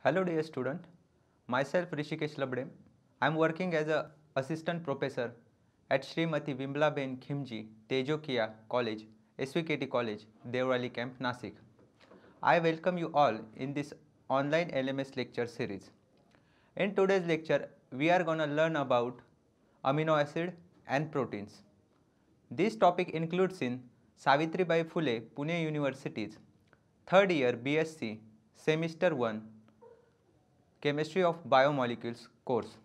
Hello dear student, myself Rishikesh Labde. I am working as a assistant professor at Srimati Vimlaben Khimji Tejokia College, SVKT College, Devrali Camp, Nasik. I welcome you all in this online LMS lecture series. In today's lecture, we are going to learn about amino acid and proteins. This topic includes in Savitribai Phule, Pune University's third year BSc, semester 1, Chemistry of Biomolecules course.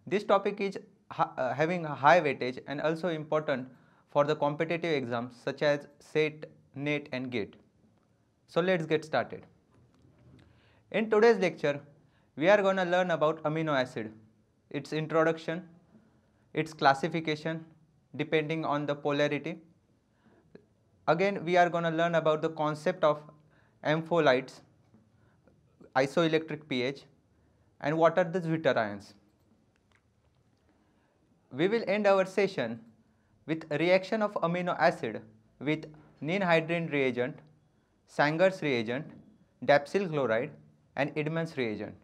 This topic is having a high weightage and also important for the competitive exams such as SET, NET and GATE. So let's get started. In today's lecture, we are going to learn about amino acid, its introduction, its classification depending on the polarity. Again, we are going to learn about the concept of ampholites, isoelectric pH, and what are the zwitterions. We will end our session with reaction of amino acid with ninhydrin reagent, Sanger's reagent, dapsil chloride and Edmonds reagent.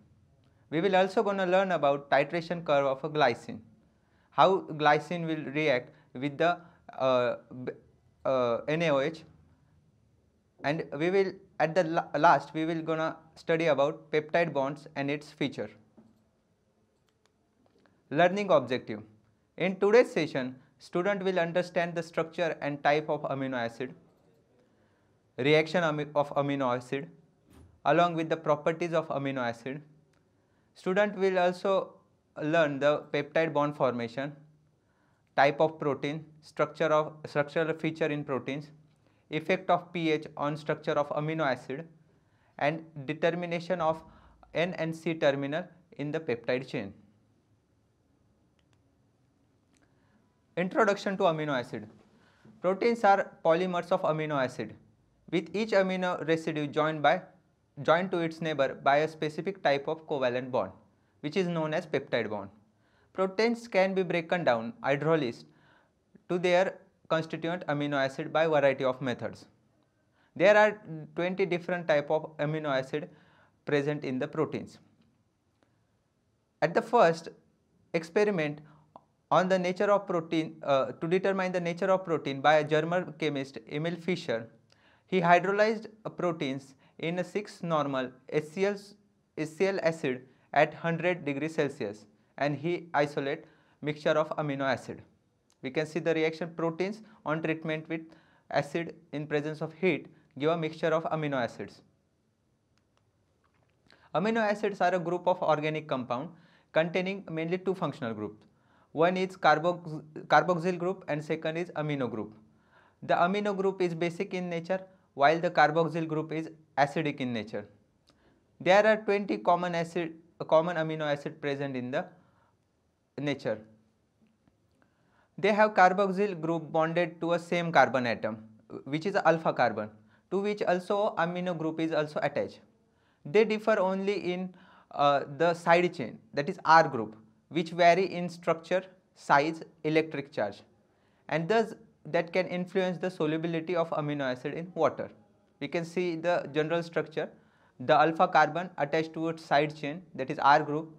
We will also going to learn about titration curve of a glycine, how glycine will react with the NaOH, and we will at the last we will gonna study about peptide bonds and its feature. Learning objective. In today's session, student will understand the structure and type of amino acid, reaction of amino acid, along with the properties of amino acid. Student will also learn the peptide bond formation, type of protein, structural feature in proteins, effect of pH on structure of amino acid, and determination of N and C terminal in the peptide chain. Introduction to amino acid. Proteins are polymers of amino acid, with each amino residue joined to its neighbor by a specific type of covalent bond, which is known as peptide bond. Proteins can be broken down hydrolyzed to their constituent amino acid by variety of methods. There are 20 different type of amino acid present in the proteins. At the first experiment on the nature of protein, to determine the nature of protein by a German chemist Emil Fischer, he hydrolyzed proteins in a 6 normal HCl acid at 100 degrees Celsius, and he isolate mixture of amino acid. We can see the reaction proteins on treatment with acid in presence of heat give a mixture of amino acids. Amino acids are a group of organic compound containing mainly two functional groups. One is carboxyl group and second is amino group. The amino group is basic in nature while the carboxyl group is acidic in nature. There are 20 common amino acid present in the nature. They have carboxyl group bonded to a same carbon atom, which is alpha carbon, to which also amino group is also attached. They differ only in the side chain, that is R group, which vary in structure, size, electric charge, and thus that can influence the solubility of amino acid in water. We can see the general structure. The alpha carbon attached to its side chain, that is R group,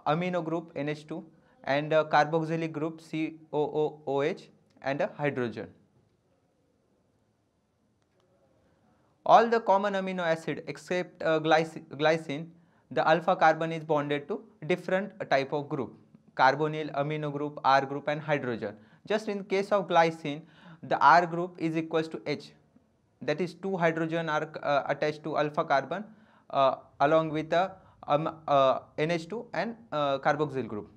amino group NH2, and carboxylic group COOH and a hydrogen. All the common amino acid except glycine, the alpha carbon is bonded to different type of group: carbonyl, amino group, R group and hydrogen. Just in case of glycine, the R group is equals to H, that is 2 hydrogen are attached to alpha carbon along with the NH2 and carboxyl group.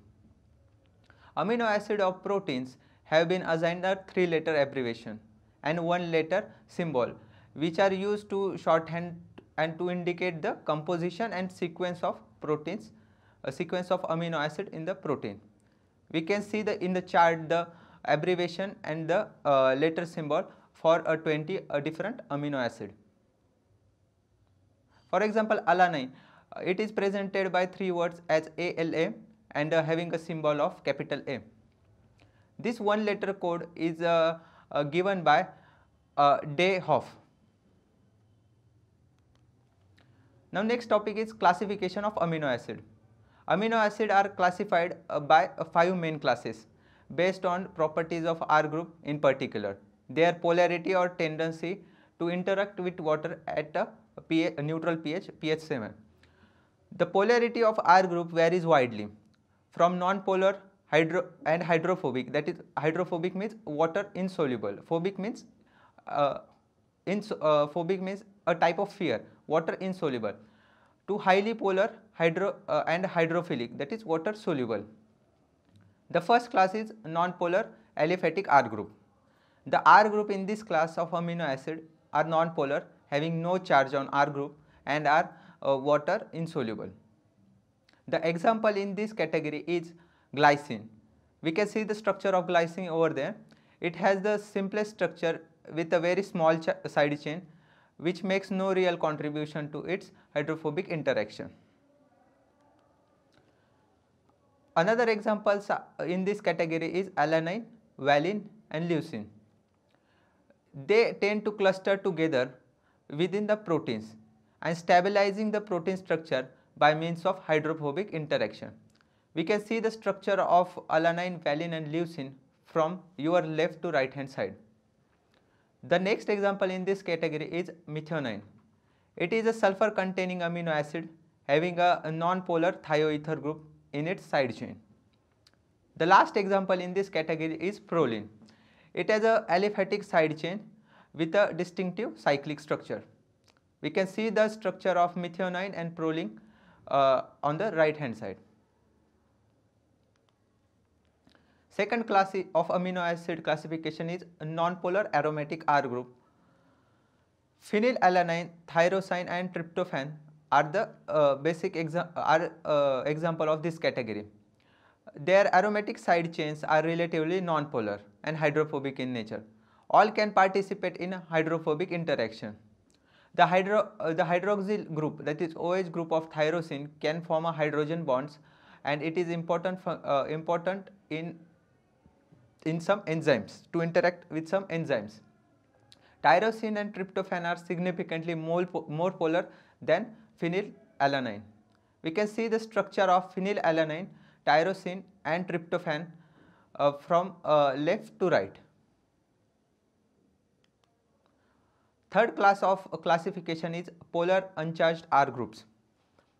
Amino acid of proteins have been assigned a 3-letter abbreviation and 1-letter symbol, which are used to shorthand and to indicate the composition and sequence of proteins, a sequence of amino acid in the protein. We can see in the chart the abbreviation and the letter symbol for 20 different amino acid. For example, alanine, it is presented by 3 words as ALA and having a symbol of capital A. This 1-letter code is given by De Hoff. Now next topic is classification of amino acid. Amino acid are classified by 5 main classes based on properties of R group, in particular their polarity or tendency to interact with water at a neutral pH, pH 7. The polarity of R group varies widely from non-polar and hydrophobic, that is hydrophobic means water insoluble, phobic means phobic means a type of fear, water insoluble, to highly polar and hydrophilic, that is water soluble. The first class is non-polar aliphatic R group. The R group in this class of amino acid are non-polar, having no charge on R group, and are water insoluble. The example in this category is glycine. We can see the structure of glycine over there. It has the simplest structure with a very small side chain, which makes no real contribution to its hydrophobic interaction. Another examples in this category is alanine, valine and leucine. They tend to cluster together within the proteins and stabilizing the protein structure by means of hydrophobic interaction. We can see the structure of alanine, valine and leucine from your left to right hand side. The next example in this category is methionine. It is a sulfur containing amino acid having a non-polar thioether group in its side chain. The last example in this category is proline. It has a aliphatic side chain with a distinctive cyclic structure. We can see the structure of methionine and proline on the right hand side. Second class of amino acid classification is non-polar aromatic R group. Phenylalanine, tyrosine and tryptophan are the basic example of this category. Their aromatic side chains are relatively non-polar and hydrophobic in nature. All can participate in hydrophobic interaction. The hydroxyl group, that is OH group of tyrosine, can form a hydrogen bonds, and it is important in some enzymes, to interact with some enzymes. Tyrosine and tryptophan are significantly more polar than phenylalanine. We can see the structure of phenylalanine, tyrosine and tryptophan from left to right. Third class of classification is polar uncharged R groups.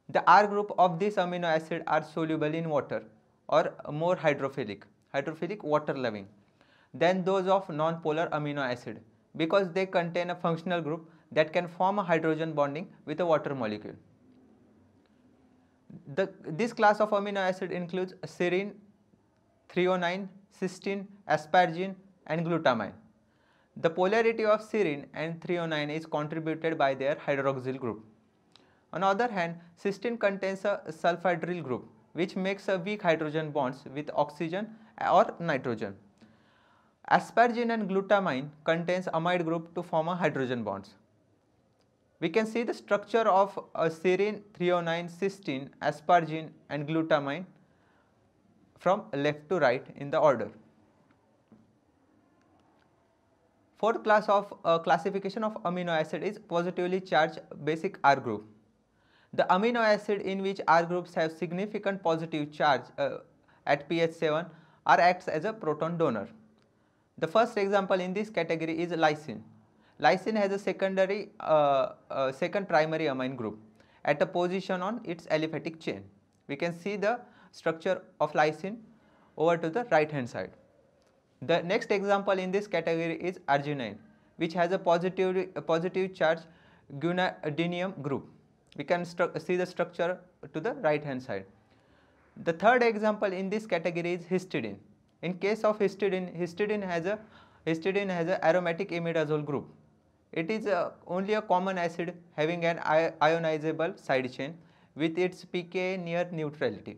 The R group of this amino acid are soluble in water or more hydrophilic water loving than those of non-polar amino acid, because they contain a functional group that can form a hydrogen bonding with a water molecule. This class of amino acid includes serine, threonine, cysteine, asparagine and glutamine. The polarity of serine and threonine is contributed by their hydroxyl group. On the other hand, cysteine contains a sulfhydryl group which makes a weak hydrogen bonds with oxygen or nitrogen. Asparagine and glutamine contains amide group to form a hydrogen bonds. We can see the structure of serine, threonine, cysteine, asparagine and glutamine from left to right in the order. Fourth class of classification of amino acid is positively charged basic R group. The amino acid in which R groups have significant positive charge at pH 7 are acts as a proton donor. The first example in this category is lysine. Lysine has a second primary amine group at a position on its aliphatic chain. We can see the structure of lysine over to the right hand side. The next example in this category is arginine, which has a positive charge guanidinium group. We can see the structure to the right hand side. The third example in this category is histidine. In case of histidine has a aromatic imidazole group. It is only a common acid having an ionizable side chain with its pKa near neutrality.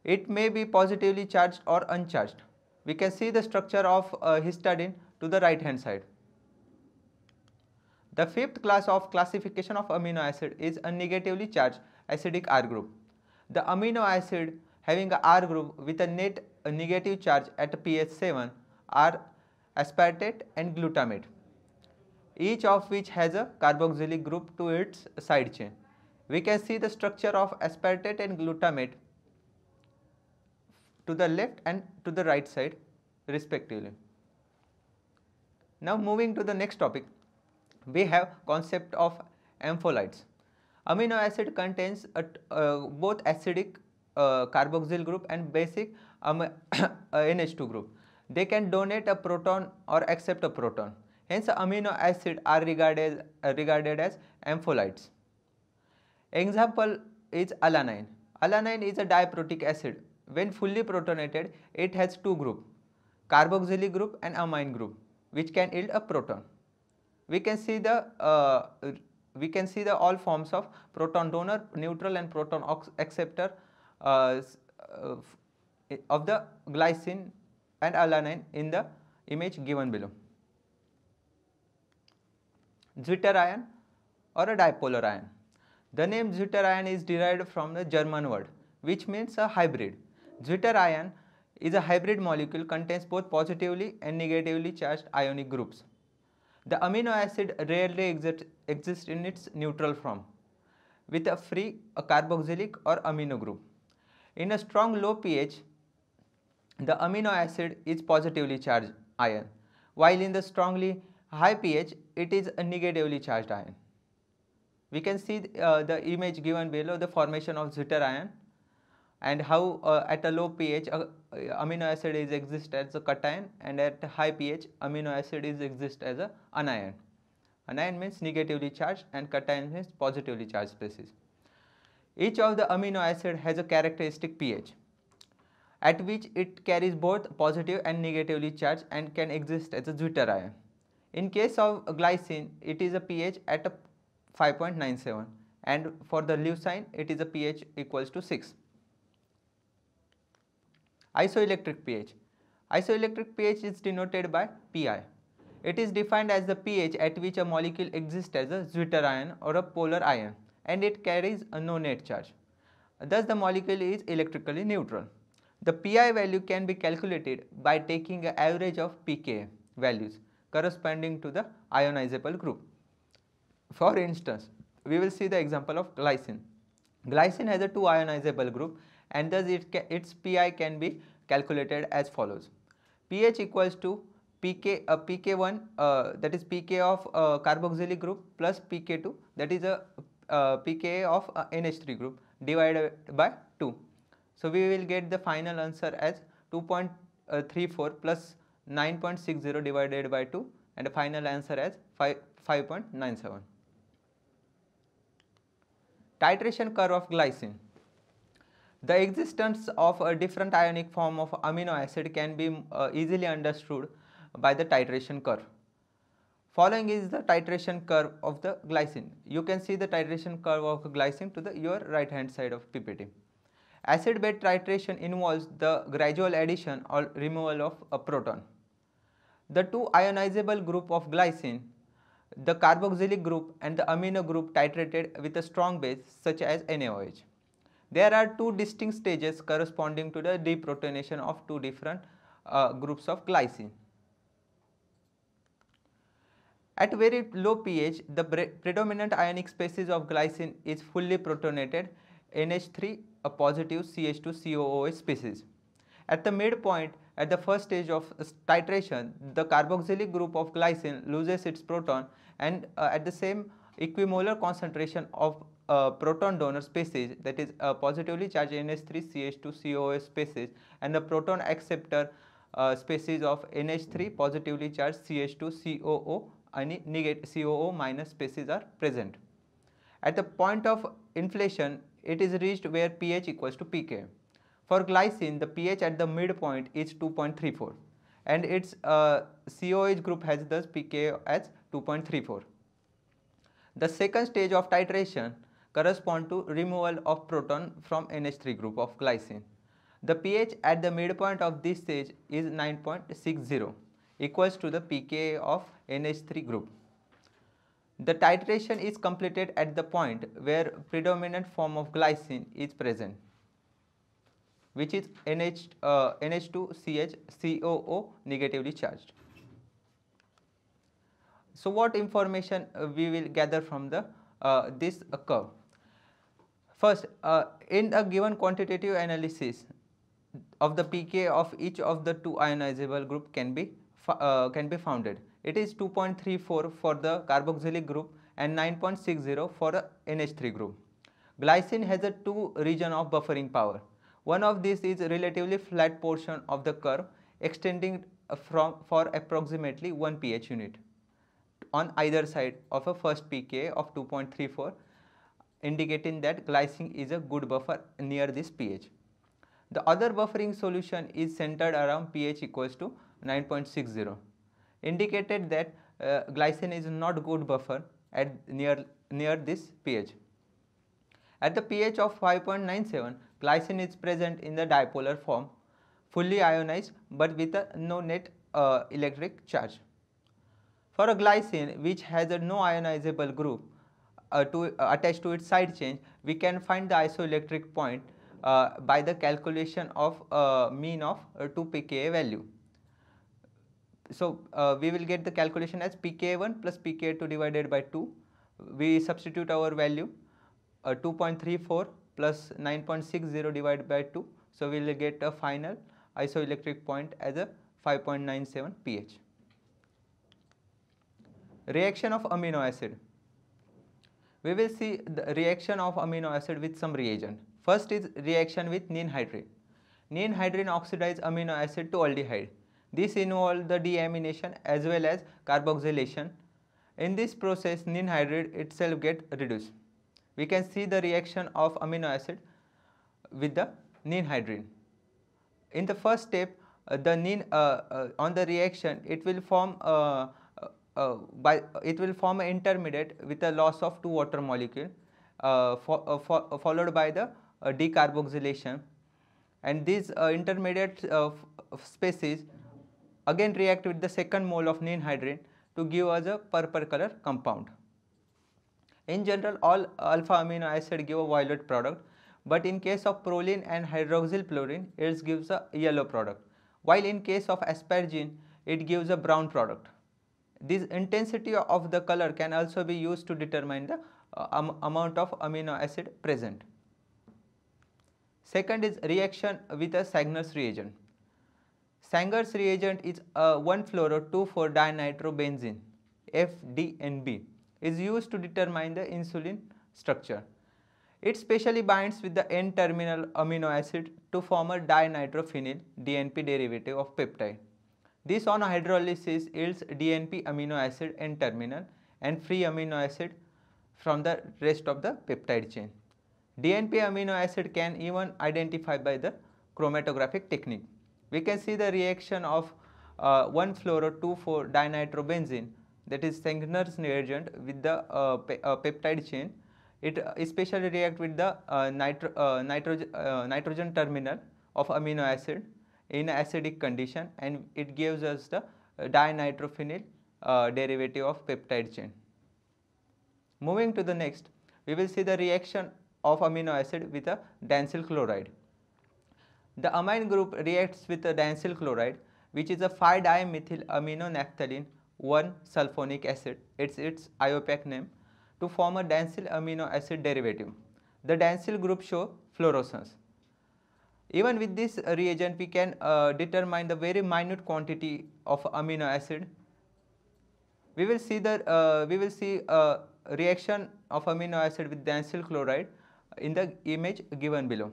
It may be positively charged or uncharged. We can see the structure of histidine to the right hand side. The fifth class of classification of amino acid is a negatively charged acidic R group. The amino acid having a R group with a net negative charge at pH 7 are aspartate and glutamate, each of which has a carboxylic group to its side chain. We can see the structure of aspartate and glutamate to the left and to the right side respectively. Now moving to the next topic, we have concept of ampholytes. Amino acid contains both acidic carboxyl group and basic NH2 group. They can donate a proton or accept a proton. Hence, amino acids are regarded as ampholytes. Example is alanine. Alanine is a diprotic acid. When fully protonated, it has two groups, carboxylic group and amine group, which can yield a proton. We can see the all forms of proton donor, neutral, and proton acceptor of the glycine and alanine in the image given below. Zwitterion or a dipolar ion. The name zwitterion is derived from the German word which means a hybrid. Zwitterion is a hybrid molecule, contains both positively and negatively charged ionic groups. The amino acid rarely exists in its neutral form with a free carboxylic or amino group. In a strong low pH, the amino acid is positively charged ion, while in the strongly high pH, it is a negatively charged ion. We can see the image given below, the formation of zwitterion and how at a low pH amino acid is exist as a cation, and at high pH amino acid is exist as a anion. Anion means negatively charged and cation means positively charged species. Each of the amino acid has a characteristic pH at which it carries both positive and negatively charged and can exist as a zwitterion. In case of glycine, it is a pH at a 5.97, and for the leucine it is a pH equals to 6. Isoelectric pH. Isoelectric pH is denoted by Pi. It is defined as the pH at which a molecule exists as a zwitterion or a polar ion, and it carries no net charge. Thus, the molecule is electrically neutral. The Pi value can be calculated by taking an average of pKa values corresponding to the ionizable group. For instance, we will see the example of glycine. Glycine has a two ionizable group, and thus its Pi can be calculated as follows. pH equals to pK1 that is pK of carboxylic group plus pK2 that is a pKa of NH3 group divided by 2. So we will get the final answer as 2.34 plus 9.60 divided by 2, and the final answer as 5.97. Titration curve of glycine. The existence of a different ionic form of amino acid can be easily understood by the titration curve. Following is the titration curve of the glycine. You can see the titration curve of glycine to your right hand side of PPT. Acid bed titration involves the gradual addition or removal of a proton. The two ionizable group of glycine, the carboxylic group and the amino group, titrated with a strong base such as NaOH. There are two distinct stages corresponding to the deprotonation of two different groups of glycine. At very low pH, the predominant ionic species of glycine is fully protonated NH3, a positive CH2COOH species. At the midpoint, at the first stage of titration, the carboxylic group of glycine loses its proton, and at the same equimolar concentration of proton donor species, that is positively charged NH3CH2COOH species, and the proton acceptor species of NH3 positively charged CH2COO and negative COO minus species are present. At the point of inflation, it is reached where pH equals to pK. For glycine, the pH at the midpoint is 2.34, and its COH group has thus pK as 2.34. The second stage of titration corresponds to removal of proton from NH3 group of glycine. The pH at the midpoint of this stage is 9.60, equals to the pKa of NH3 group. The titration is completed at the point where predominant form of glycine is present, which is NH2CH-COO negatively charged. So what information we will gather from the this curve? First, in a given quantitative analysis of the pK of each of the two ionizable group can be founded. It is 2.34 for the carboxylic group and 9.60 for the NH3 group. Glycine has a two region of buffering power. One of these is a relatively flat portion of the curve extending for approximately 1 pH unit on either side of a first pKa of 2.34, indicating that glycine is a good buffer near this pH. The other buffering solution is centered around pH equals to 9.60, indicated that glycine is not good buffer at near this pH. At the pH of 5.97, glycine is present in the dipolar form, fully ionized but with no net electric charge. For a glycine which has a no ionizable group attached to its side chain, we can find the isoelectric point by the calculation of mean of 2 pKa value. So we will get the calculation as pKa1 plus pKa2 divided by 2. We substitute our value 2.34 plus 9.60 divided by 2. So we will get a final isoelectric point as a 5.97 pH. Reaction of amino acid. We will see the reaction of amino acid with some reagent. First is reaction with ninhydrin. Ninhydrin oxidizes amino acid to aldehyde. This involves the deamination as well as carboxylation. In this process, ninhydrin itself gets reduced. We can see the reaction of amino acid with the ninhydrin. In the first step, on the reaction, it will form an intermediate with a loss of 2 water molecule, followed by the decarboxylation, and these intermediate species again react with the second mole of ninhydrin to give us a purple color compound. In general, all alpha amino acid give a violet product, but in case of proline and hydroxylproline, it gives a yellow product, while in case of asparagine, it gives a brown product. This intensity of the color can also be used to determine the amount of amino acid present. Second is reaction with a Sanger's reagent. Sanger's reagent is 1-fluoro-2,4-dinitrobenzene FDNB is used to determine the insulin structure. It specially binds with the N-terminal amino acid to form a dinitrophenyl DNP derivative of peptide. This on hydrolysis yields DNP amino acid N-terminal and free amino acid from the rest of the peptide chain. DNP amino acid can even identify by the chromatographic technique. We can see the reaction of 1-fluoro-2,4-dinitrobenzene, that is Sanger's reagent, with the peptide chain. It especially reacts with the nitrogen terminal of amino acid in acidic condition, and it gives us the dinitrophenyl derivative of peptide chain. Moving to the next, we will see the reaction of amino acid with a diacetyl chloride. The amine group reacts with a diacetyl chloride, which is a 5-dimethyl amino naphthalene 1-sulfonic acid, it's IUPAC name, to form a diacetyl amino acid derivative. The diacetyl group show fluorescence. Even with this reagent, we can determine the very minute quantity of amino acid. We will see reaction of amino acid with diacetyl chloride in the image given below.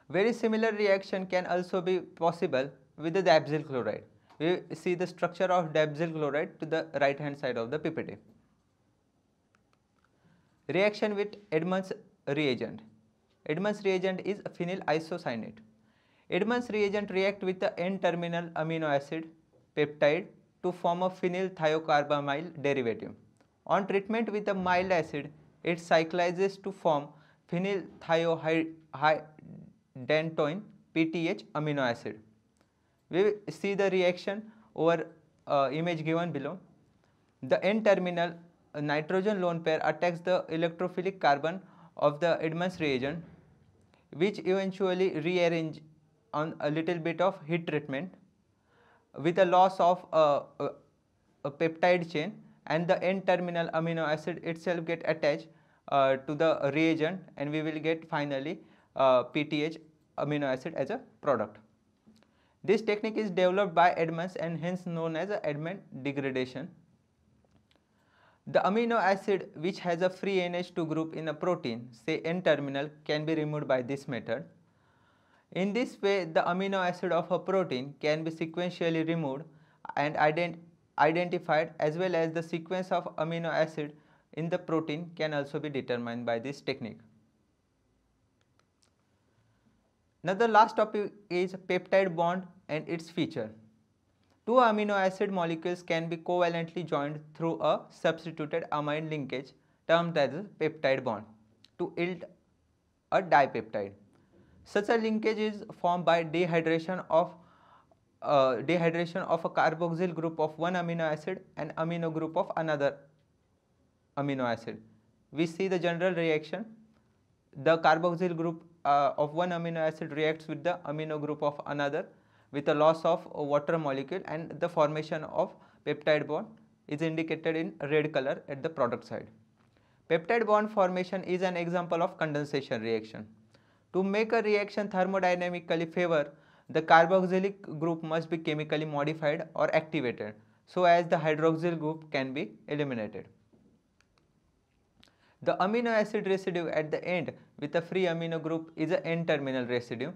Very similar reaction can also be possible with the diacetyl chloride. We see the structure of diacetyl chloride to the right hand side of the PPT. Reaction with Edmonds reagent. Edmonds reagent is phenyl isocyanate. Edmonds reagent react with the N-terminal amino acid peptide to form a phenyl thiocarbamyl derivative. On treatment with a mild acid, it cyclizes to form phenyl thiohydrantoin PTH amino acid. We see the reaction over image given below. The N-terminal nitrogen lone pair attacks the electrophilic carbon of the Edmonds reagent, which eventually rearrange on a little bit of heat treatment with a loss of a peptide chain, and the N-terminal amino acid itself get attached to the reagent, and we will get finally PTH amino acid as a product. This technique is developed by Edmonds and hence known as Edmond degradation. The amino acid which has a free NH2 group in a protein, say N-terminal, can be removed by this method. In this way, the amino acid of a protein can be sequentially removed and identified, as well as the sequence of amino acid in the protein can also be determined by this technique. Now the last topic is peptide bond and its feature. Two amino acid molecules can be covalently joined through a substituted amine linkage termed as a peptide bond to yield a dipeptide. Such a linkage is formed by dehydration of a carboxyl group of one amino acid and amino group of another amino acid. We see the general reaction. The carboxyl group of one amino acid reacts with the amino group of another with a loss of water molecule, and the formation of peptide bond is indicated in red color at the product side. Peptide bond formation is an example of condensation reaction. To make a reaction thermodynamically favor, the carboxylic group must be chemically modified or activated so as the hydroxyl group can be eliminated. The amino acid residue at the end with a free amino group is an N-terminal residue.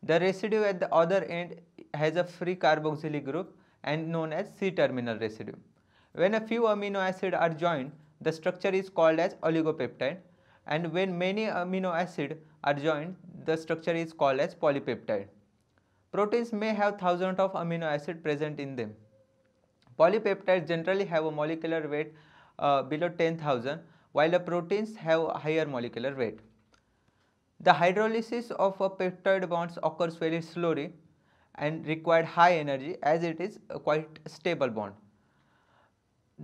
The residue at the other end has a free carboxylic group and known as C-terminal residue. When a few amino acids are joined, the structure is called as oligopeptide, and when many amino acids are joined, the structure is called as polypeptide. Proteins may have thousands of amino acids present in them. Polypeptides generally have a molecular weight below 10,000, while the proteins have a higher molecular weight. The hydrolysis of a peptide bonds occurs very slowly and required high energy, as it is a quite stable bond.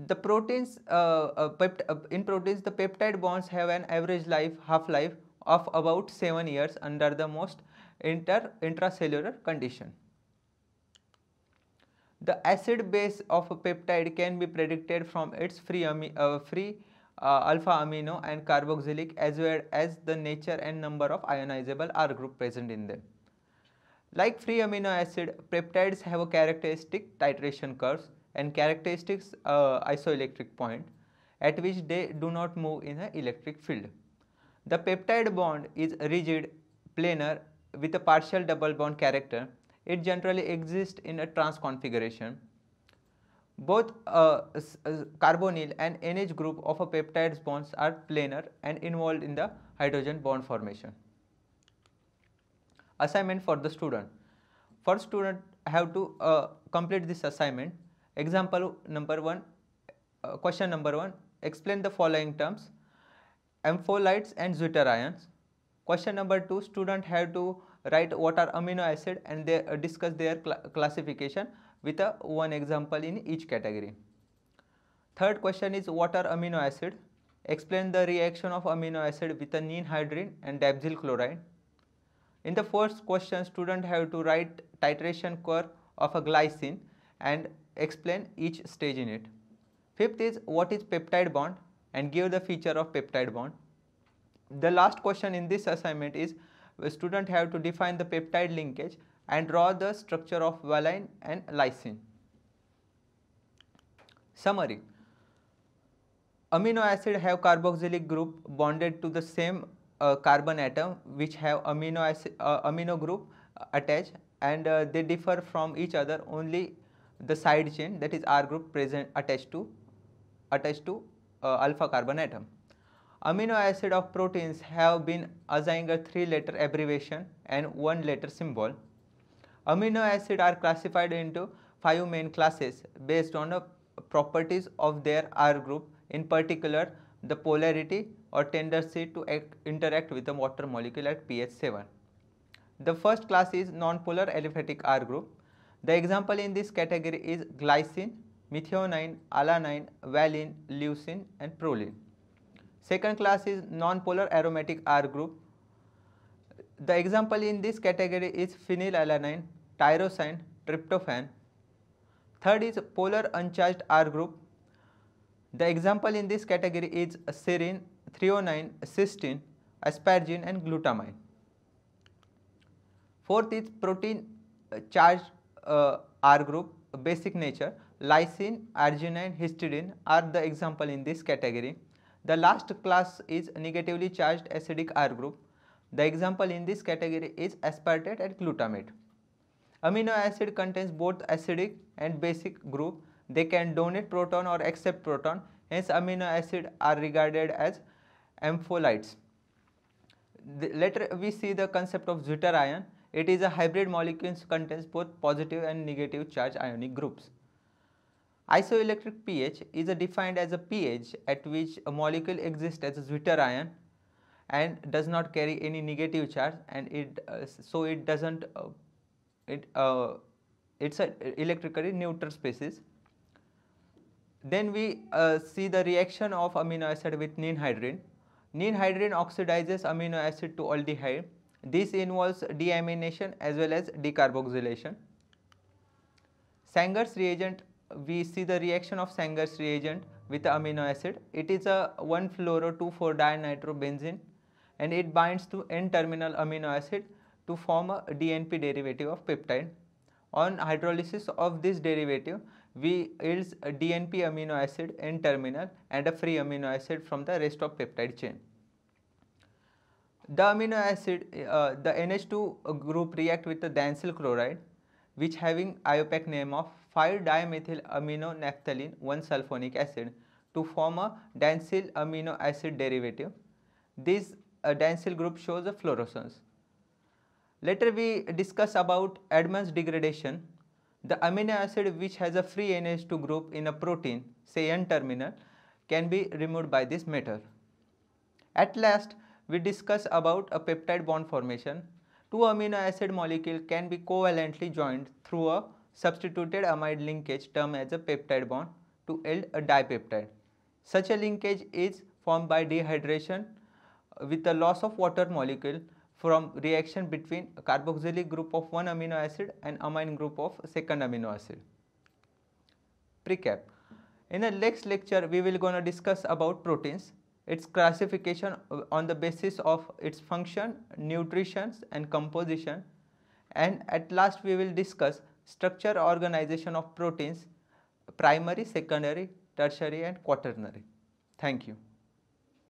The proteins in proteins, the peptide bonds have an average half-life of about 7 years under the most intracellular condition. The acid base of a peptide can be predicted from its free alpha amino and carboxylic, as well as the nature and number of ionizable R group present in them. Like free amino acid, peptides have a characteristic titration curves and characteristics isoelectric point at which they do not move in an electric field. The peptide bond is rigid, planar with a partial double bond character. It generally exists in a trans configuration. Both carbonyl and NH group of a peptide bonds are planar and involved in the hydrogen bond formation. Assignment for the student. First, student have to complete this assignment. Example number 1, question number 1, explain the following terms: ampholites and zwitterions. Question number 2, student have to write what are amino acid and they discuss their classification with one example in each category. Third question is what are amino acid? Explain the reaction of amino acid with a ninhydrin and diazenyl chloride. In the first question, student have to write titration curve of a glycine and explain each stage in it. Fifth is what is peptide bond and give the feature of peptide bond. The last question in this assignment is the student have to define the peptide linkage and draw the structure of valine and lysine. Summary: amino acid have carboxylic group bonded to the same carbon atom which have amino group attached, and they differ from each other only the side chain, that is R group, present attached to alpha carbon atom. Amino acid of proteins have been assigned a 3-letter abbreviation and 1-letter symbol. Amino acids are classified into 5 main classes based on the properties of their R group, in particular the polarity or tendency to interact with the water molecule at pH 7. The first class is non-polar aliphatic R group. The example in this category is glycine, methionine, alanine, valine, leucine and proline. Second class is non-polar aromatic R group. The example in this category is phenylalanine, tyrosine, tryptophan. Third is polar uncharged R group. The example in this category is serine, threonine, cysteine, asparagine and glutamine. Fourth is protein charged R group, basic nature. Lysine, arginine, histidine are the example in this category. The last class is negatively charged acidic R group. The example in this category is aspartate and glutamate. Amino acid contains both acidic and basic group. They can donate proton or accept proton. Hence, amino acid are regarded as ampholytes. Later we see the concept of zwitterion. It is a hybrid molecule contains both positive and negative charge ionic groups. Isoelectric pH is defined as a pH at which a molecule exists as a zwitterion and does not carry any negative charge, and it's a electrically neutral species. Then we see the reaction of amino acid with ninhydrin. Ninhydrin oxidizes amino acid to aldehyde. This involves deamination as well as decarboxylation. Sanger's reagent, we see the reaction of Sanger's reagent with the amino acid. It is a 1-fluoro-2,4-dinitrobenzene and it binds to N-terminal amino acid to form a DNP derivative of peptide. On hydrolysis of this derivative, we yields a DNP amino acid N-terminal and a free amino acid from the rest of peptide chain. The amino acid, the NH2 group react with the diacetyl chloride, which having IUPAC name of 5-dimethylamino-naphthalene 1-sulfonic acid to form a diacetyl amino acid derivative. This diacetyl group shows a fluorescence. Later we discuss about Edmonds degradation. The amino acid which has a free NH2 group in a protein, say N-terminal, can be removed by this method. At last, we discuss about a peptide bond formation. Two amino acid molecule can be covalently joined through a substituted amide linkage termed as a peptide bond to yield a dipeptide. Such a linkage is formed by dehydration with the loss of water molecule from reaction between a carboxylic group of one amino acid and amine group of second amino acid. Precap. In the next lecture, we will gonna discuss about proteins, its classification on the basis of its function, nutrition and composition, and at last we will discuss structure organization of proteins, primary, secondary, tertiary and quaternary. Thank you.